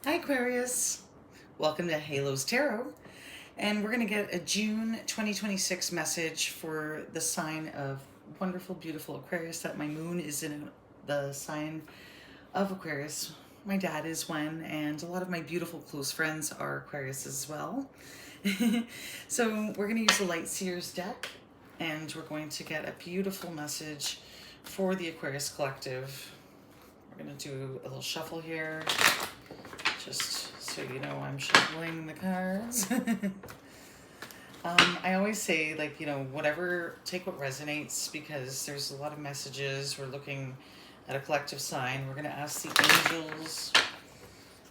Hi Aquarius, welcome to Halos Tarot, and we're going to get a June 2026 message for the sign of wonderful, beautiful Aquarius. That my moon is in the sign of Aquarius. My dad is one, and a lot of my beautiful close friends are Aquarius as well. So we're going to use the Light Seers deck, and we're going to get a beautiful message for the Aquarius collective. We're going to do a little shuffle here, just so you know I'm shuffling the cards. I always say, like, whatever, take what resonates, because there's a lot of messages. We're looking at a collective sign. We're going to ask the angels,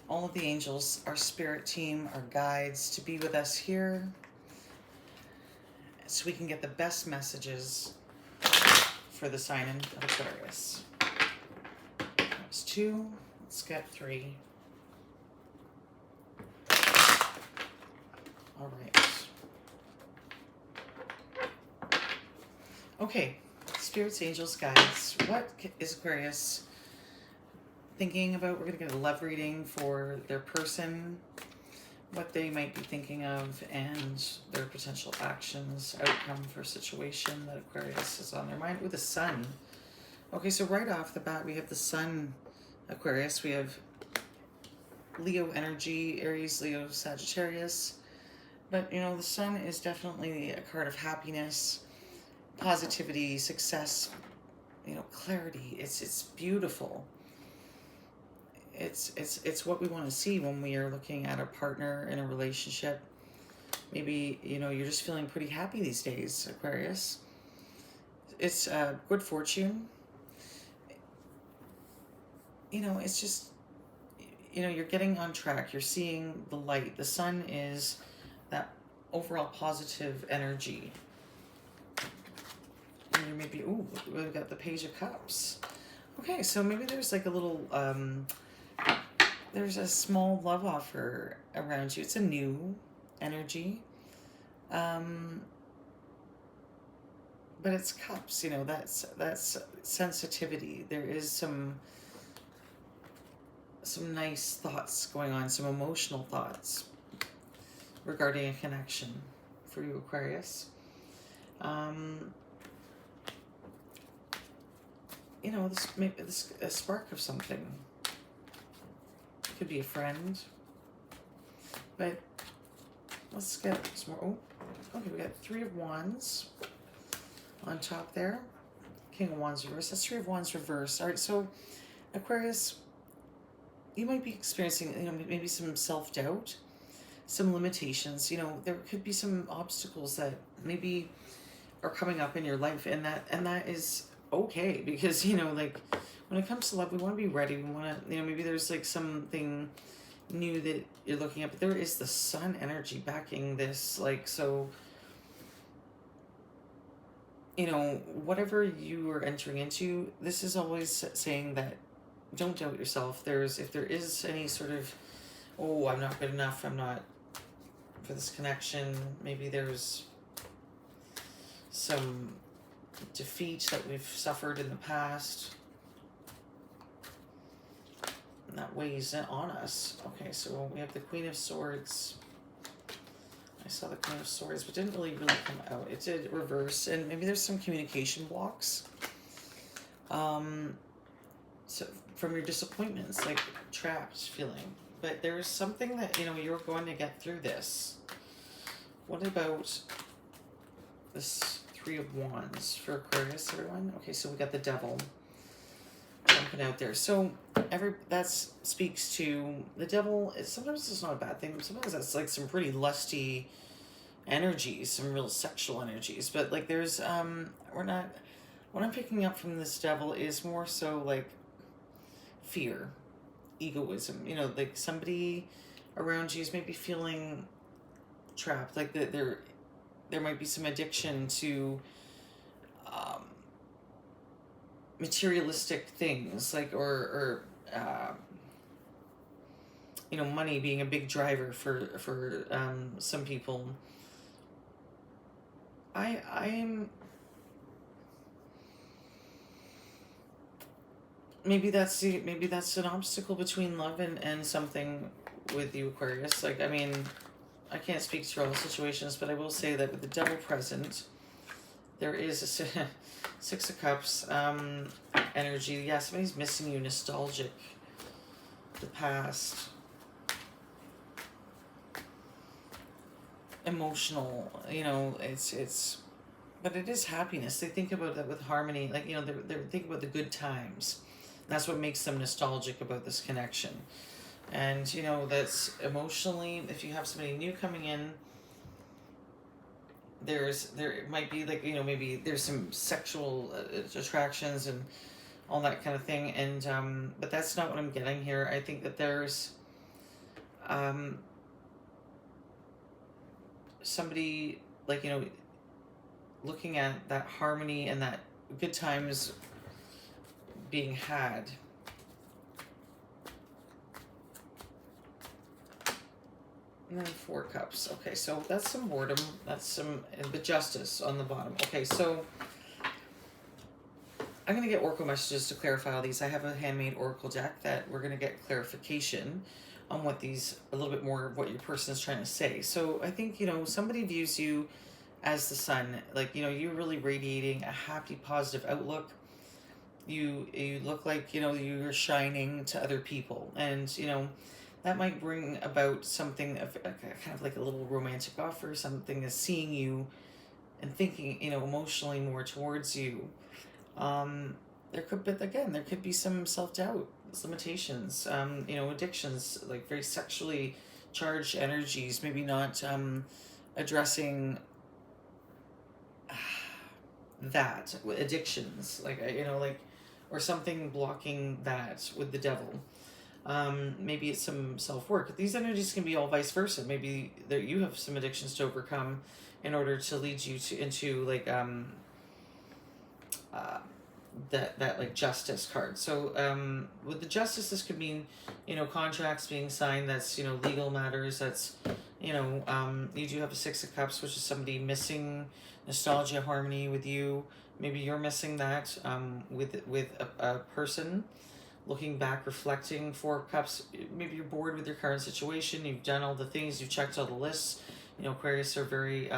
all of the angels, our spirit team, our guides, to be with us here so we can get the best messages for the sign of Aquarius. That was 2. Let's get 3. All right. Okay, spirits, angels, guides. What is Aquarius thinking about? We're going to get a love reading for their person, what they might be thinking of, and their potential actions, outcome for a situation that Aquarius is on their mind. With the sun. Okay, so right off the bat, we have the sun, Aquarius. We have Leo energy, Aries, Leo, Sagittarius. But, the sun is definitely a card of happiness, positivity, success, clarity. It's beautiful. It's what we want to see when we are looking at a partner in a relationship. Maybe, you're just feeling pretty happy these days, Aquarius. It's good fortune. It's just, you're getting on track. You're seeing the light. The sun is that overall positive energy. And maybe, we've got the Page of Cups. Okay, so maybe there's like a little, there's a small love offer around you. It's a new energy. But it's cups, that's sensitivity. There is some nice thoughts going on, some emotional thoughts regarding a connection for you, Aquarius. This a spark of something. Could be a friend. But let's get some more. Oh, okay, we got 3 of Wands on top there. King of Wands reverse. That's 3 of Wands reverse. All right, so Aquarius, you might be experiencing, maybe some self-doubt, some limitations. There could be some obstacles that maybe are coming up in your life, and that is okay, because like when it comes to love, we want to be ready. We want to, maybe there's like something new that you're looking at, but there is the sun energy backing this, like, so whatever you are entering into, this is always saying that don't doubt yourself. If there is any sort of, oh, I'm not good enough, I'm not for this connection, maybe there's some defeat that we've suffered in the past, and that weighs on us. Okay, so we have the Queen of Swords. I saw the Queen of Swords, but didn't really come out. It did reverse, and maybe there's some communication blocks. So from your disappointments, like trapped feeling. But there's something that, you're going to get through this. What about this 3 of Wands for Aquarius, everyone? Okay, so we got the Devil jumping out there. So that speaks to the Devil. Sometimes it's not a bad thing. Sometimes that's like some pretty lusty energies, some real sexual energies. But like there's what I'm picking up from this Devil is more so like fear, egoism. Like somebody around you is maybe feeling trapped. Like there might be some addiction to materialistic things, like or money being a big driver for some people. I'm maybe that's an obstacle between love and something with you, Aquarius. Like, I mean, I can't speak to all the situations, but I will say that with the devil present, there is a Six of Cups energy. Yeah, somebody's missing you, nostalgic, the past, emotional. You know, it's, but it is happiness. They think about that with harmony. Like, you know, they're thinking about the good times. That's what makes them nostalgic about this connection. And, you know, that's emotionally, if you have somebody new coming in, there might be, like, you know, maybe there's some sexual attractions and all that kind of thing. And, but that's not what I'm getting here. I think that there's, somebody, like, you know, looking at that harmony and that good times being had. And then 4 cups. Okay, so that's some boredom. That's some, the justice on the bottom. Okay, so I'm going to get oracle messages to clarify all these. I have a handmade oracle deck that we're going to get clarification on what these, a little bit more of what your person is trying to say. So I think, you know, somebody views you as the sun. Like, you know, you're really radiating a happy, positive outlook. You look like, you know, you're shining to other people. And, you know, that might bring about something of kind of like a little romantic offer. Something is seeing you and thinking, you know, emotionally more towards you. There could be some self-doubt, limitations, you know, addictions, like very sexually charged energies, maybe not addressing that, addictions, like, you know, like, or something blocking that with the devil. Maybe it's some self-work. These energies can be all vice versa. Maybe that you have some addictions to overcome in order to lead you into like that like justice card. So with the justice, this could mean, you know, contracts being signed. That's, you know, legal matters. That's, you know, you do have a 6 of Cups, which is somebody missing nostalgia, harmony with you. Maybe you're missing that with a person. Looking back, reflecting. 4 Cups, maybe you're bored with your current situation. You've done all the things. You've checked all the lists. You know, Aquarius are very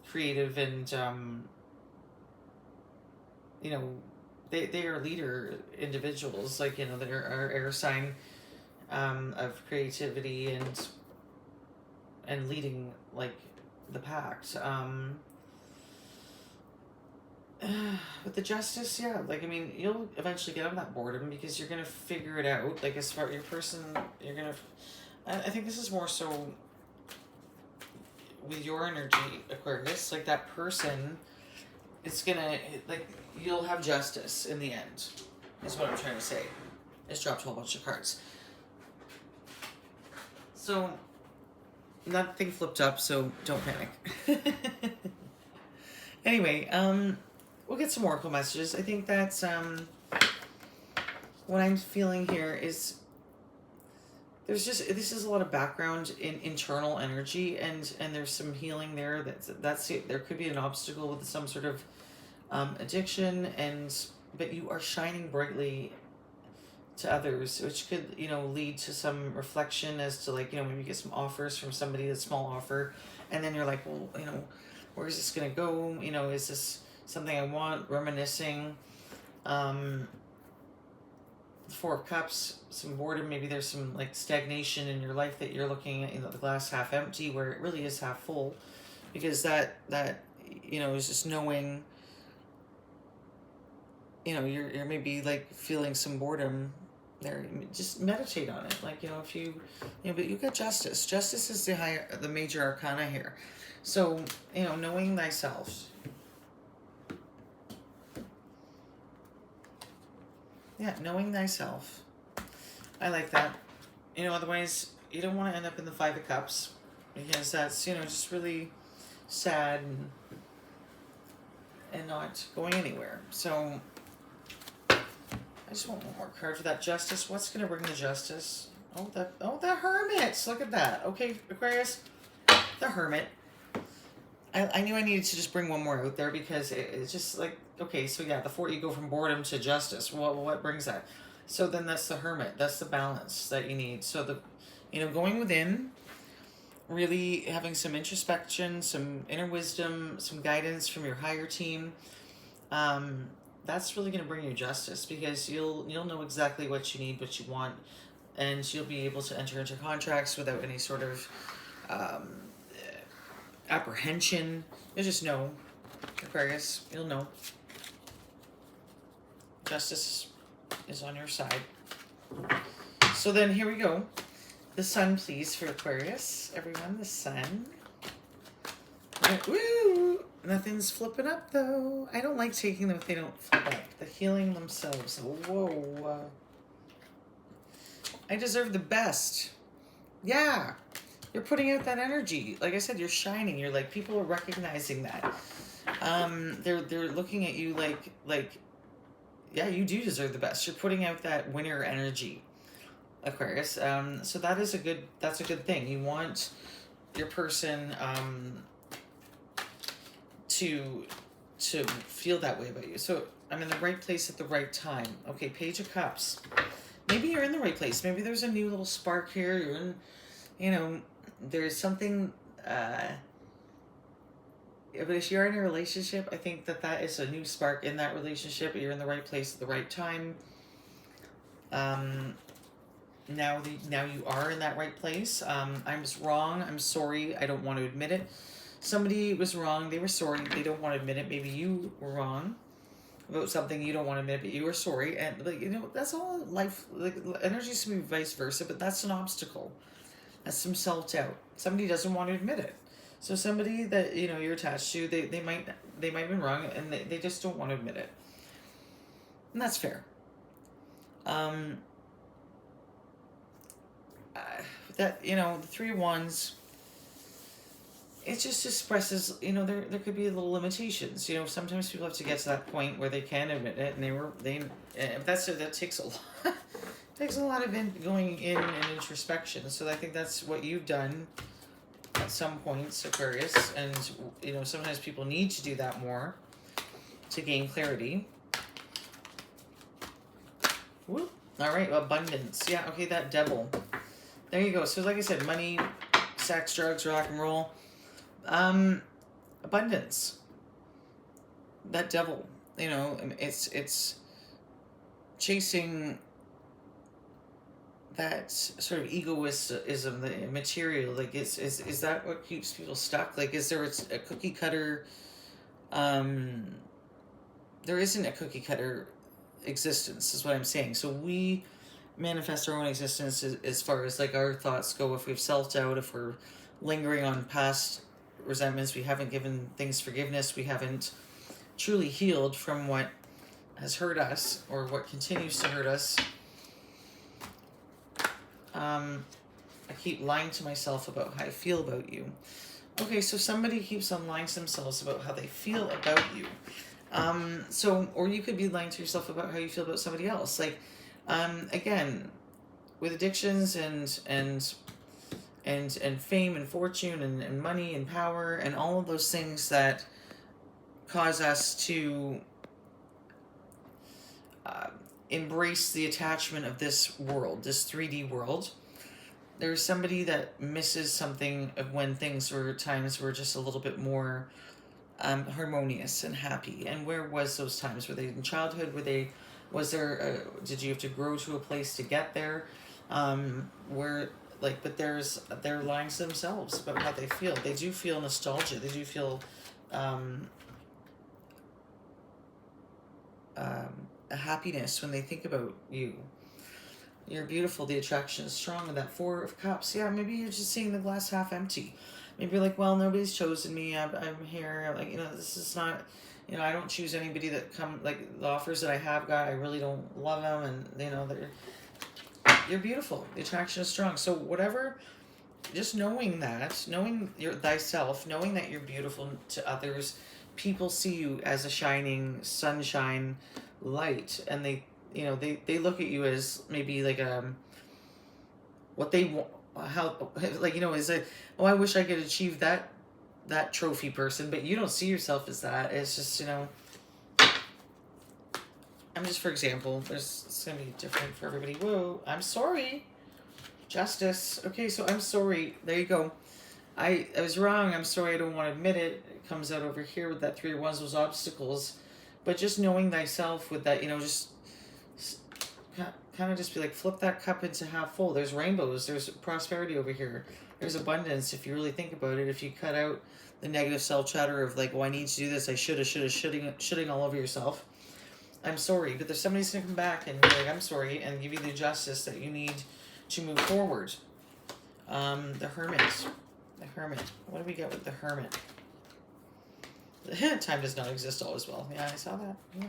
creative and, you know, they are leader individuals. Like, you know, they are air sign of creativity and leading, like, the pack. With the justice, yeah, like, I mean, you'll eventually get on that boredom because you're gonna figure it out. Like, as far as your person, you're gonna, I think this is more so with your energy, Aquarius. Like, that person, it's gonna, like, you'll have justice in the end, is what I'm trying to say. I just dropped a whole bunch of cards. So, that thing flipped up, so don't panic. Anyway, we'll get some oracle messages. I think that's what I'm feeling here is this is a lot of background in internal energy, and there's some healing there. That's it. There could be an obstacle with some sort of addiction, but you are shining brightly to others, which could, you know, lead to some reflection as to, like, you know, maybe you get some offers from somebody, a small offer, and then you're like, well, you know, where is this gonna go? You know, is this something I want? Reminiscing. 4 of Cups, some boredom. Maybe there's some, like, stagnation in your life that you're looking at, you know, the glass half empty where it really is half full, because that you know, is just knowing, you know, you're maybe, like, feeling some boredom there. Just meditate on it. Like, you know, if you know, but you got justice. Justice is the major arcana here. So, you know, knowing thyself. Yeah, knowing thyself. I like that. You know, otherwise, you don't want to end up in the 5 of Cups, because that's, you know, just really sad and not going anywhere. So, I just want one more card for that justice. What's going to bring the justice? Oh, the Hermit. Look at that. Okay, Aquarius, the Hermit. I knew I needed to just bring one more out there because it's just like, okay, so yeah, the 4, you go from boredom to justice. Well, what brings that? So then that's the hermit. That's the balance that you need. So going within, really having some introspection, some inner wisdom, some guidance from your higher team. That's really going to bring you justice because you'll know exactly what you need, what you want, and you'll be able to enter into contracts without any sort of um, apprehension. You'll just know, Aquarius. You'll know. Justice is on your side. So then here we go. The sun, please, for Aquarius. Everyone, the sun. Woo! Nothing's flipping up, though. I don't like taking them if they don't flip up. The healing themselves. Whoa. I deserve the best. Yeah. You're putting out that energy. Like I said, you're shining. You're like, people are recognizing that. They're looking at you like, yeah, you do deserve the best. You're putting out that winner energy, Aquarius. So that's a good thing. You want your person to feel that way about you. So I'm in the right place at the right time. Okay, Page of Cups. Maybe you're in the right place. Maybe there's a new little spark here. You're in, there's something, but if you're in a relationship, I think that is a new spark in that relationship. You're in the right place at the right time. Now you are in that right place. I was wrong. I'm sorry. I don't want to admit it. Somebody was wrong. They were sorry. They don't want to admit it. Maybe you were wrong about something you don't want to admit, but you were sorry. And that's all life. Like, energies can be vice versa, but that's an obstacle. That's some self-doubt. Somebody doesn't want to admit it. So somebody that you're attached to, they might have been wrong, and they just don't want to admit it. And that's fair. That the 3 of Wands, it just expresses there could be little limitations. Sometimes people have to get to that point where they can admit it, and that takes a lot. Takes a lot of going in and introspection. So I think that's what you've done at some points, Aquarius, and sometimes people need to do that more to gain clarity. Whoop. All right, abundance. Yeah, okay, that devil. There you go. So like I said, money, sex, drugs, rock and roll. Abundance. That devil, it's chasing that sort of egoism, the material. Like, is that what keeps people stuck? Like, is there a cookie cutter? There isn't a cookie cutter existence, is what I'm saying. So we manifest our own existence as far as like our thoughts go. If we have self-doubt, if we're lingering on past resentments, we haven't given things forgiveness, we haven't truly healed from what has hurt us or what continues to hurt us. I keep lying to myself about how I feel about you. Okay, so somebody keeps on lying to themselves about how they feel about you. Or you could be lying to yourself about how you feel about somebody else. Like, again, with addictions and fame and fortune and money and power and all of those things that cause us to embrace the attachment of this world, this 3D world. There's somebody that misses something of when things were times were just a little bit more harmonious and happy. And where was those times? Were they in childhood? Did you have to grow to a place to get there? But they're lying to themselves about how they feel. They do feel nostalgia. They do feel a happiness when they think about you. You're beautiful. The attraction is strong. And that 4 of Cups. Yeah, maybe you're just seeing the glass half empty. Maybe you're like, well, nobody's chosen me. I'm here. Like, this is not, I don't choose anybody that like the offers that I have got. I really don't love them. And, you're beautiful. The attraction is strong. So whatever, just knowing thyself, knowing that you're beautiful to others, people see you as a shining sunshine light, and they look at you as maybe like what they want, how, like, is it, oh, I wish I could achieve that that trophy person, but you don't see yourself as that. It's just, you know, I'm just, for example, it's going to be different for everybody. Whoa, I'm sorry. Justice. Okay, so I'm sorry. There you go. I was wrong. I'm sorry. I don't want to admit it. It comes out over here with that 3 of Wands, those obstacles. But just knowing thyself with that, you know, just kind of just be like, flip that cup into half full. There's rainbows. There's prosperity over here. There's abundance. If you really think about it, if you cut out the negative self-chatter of like, oh, I need to do this. I shoulda, shitting all over yourself. I'm sorry. But there's somebody's going to come back and be like, I'm sorry, and give you the justice that you need to move forward. The Hermit. The Hermit. What do we get with the Hermit? Time does not exist all as well. Yeah, I saw that. Yeah.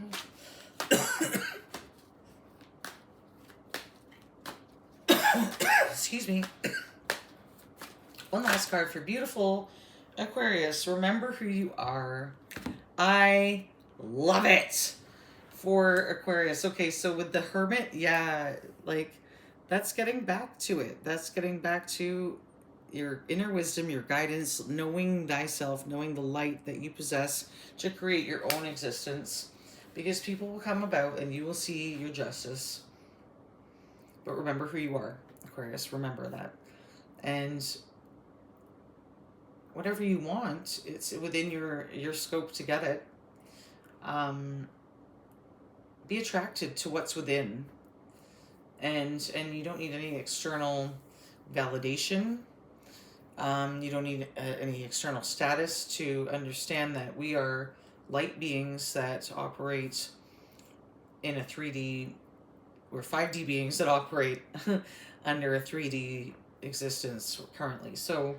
Excuse me. One last card for beautiful Aquarius. Remember who you are. I love it for Aquarius. Okay, so with the Hermit, yeah, like that's getting back to it. That's getting back to your inner wisdom, your guidance, knowing thyself, knowing the light that you possess to create your own existence. Because people will come about and you will see your justice. But remember who you are, Aquarius. Remember that. And whatever you want, it's within your scope to get it. Be attracted to what's within. And you don't need any external validation. You don't need any external status to understand that we are light beings that operate in a 3D, we're 5D beings that operate under a 3D existence currently. So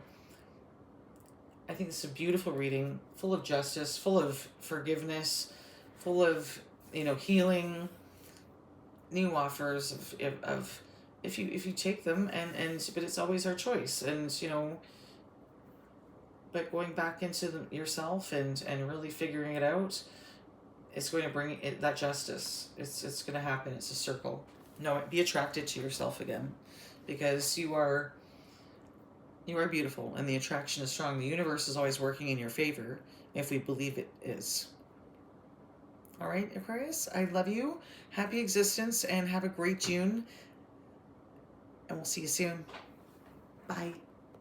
I think it's a beautiful reading, full of justice, full of forgiveness, full of, you know, healing, new offers of if you take them, and but it's always our choice. And, you know, but going back into yourself and really figuring it out, it's going to bring it, that justice. It's going to happen. It's a circle. No, be attracted to yourself again, because you are beautiful, and the attraction is strong. The universe is always working in your favor if we believe it is. All right, Aquarius, I love you. Happy existence, and have a great June. And we'll see you soon. Bye.